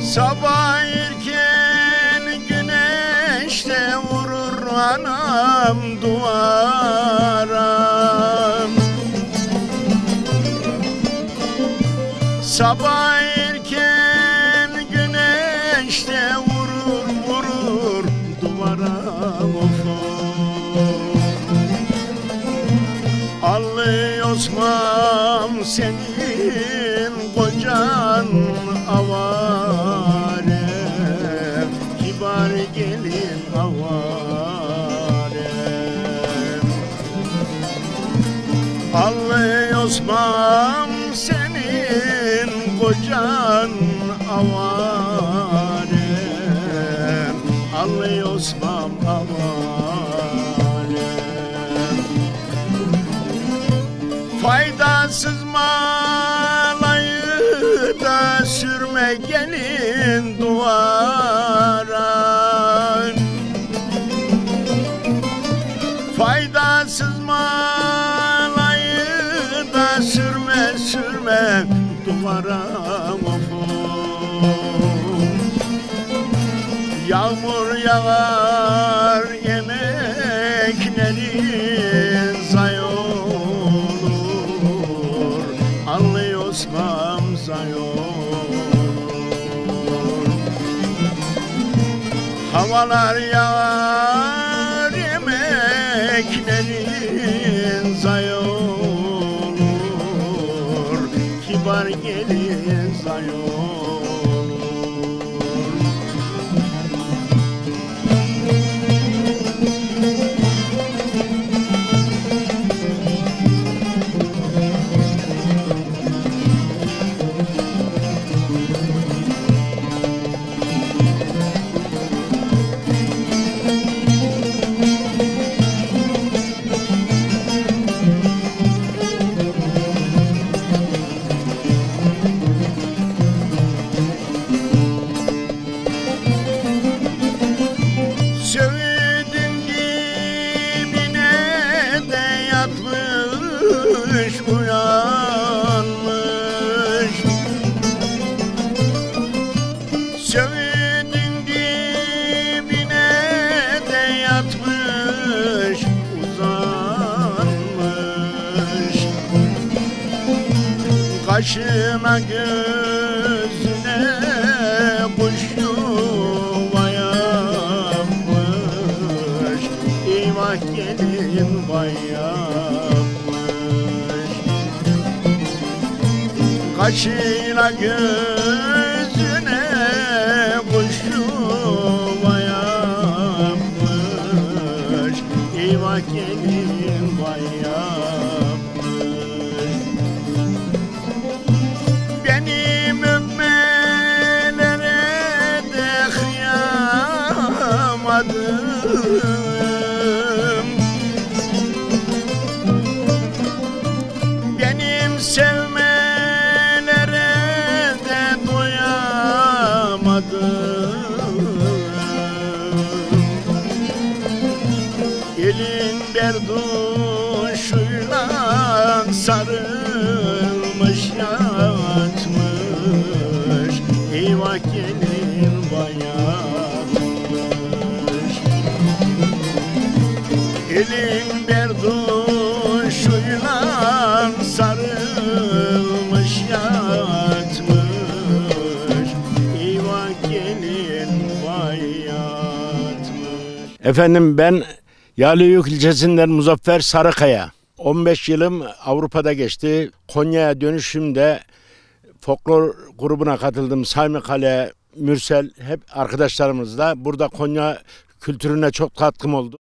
Sabah erken güneşte vurur anam duvara. Sabah erken güneşte vurur duvara. Alıyorsam senin kocan avare, kibar gelin avare. Alıyorsam senin kocan avare, alıyorsam avare. Faydasız malayı da sürme gelin duvara. Faydasız malayı da sürme duvara. Yağmur yağar yemeklerin zayi olur, anlıyorsam zayi olur. Havalar yağar yemeklerin zayi olur, kibar gelin zayi olur. Söğüdün dibine de yatmış uyanmış. Söğüdün dibine de yatmış uzanmış. Kaşına gözüne kuş gelin vay yapmış. Kaşıyla gözüne kuş yuva yapmış. Eyvah gelin vay yapmış. Benim öpmelere de kıyamadım. Sevmelere de doyamadım. Elin berduşuyla sarılmış yatmış. Eyvah gelin vay yapmış. Elin berduşuyla sarılmış yatmış. Eyvah gelin vay yatmış. Efendim ben Yalıyurk ilçesinden Muzaffer Sarıkaya. 15 yılım Avrupa'da geçti. Konya'ya dönüşümde folklor grubuna katıldım. Sami Kale, Mürsel hep arkadaşlarımızla. Burada Konya kültürüne çok katkım oldu.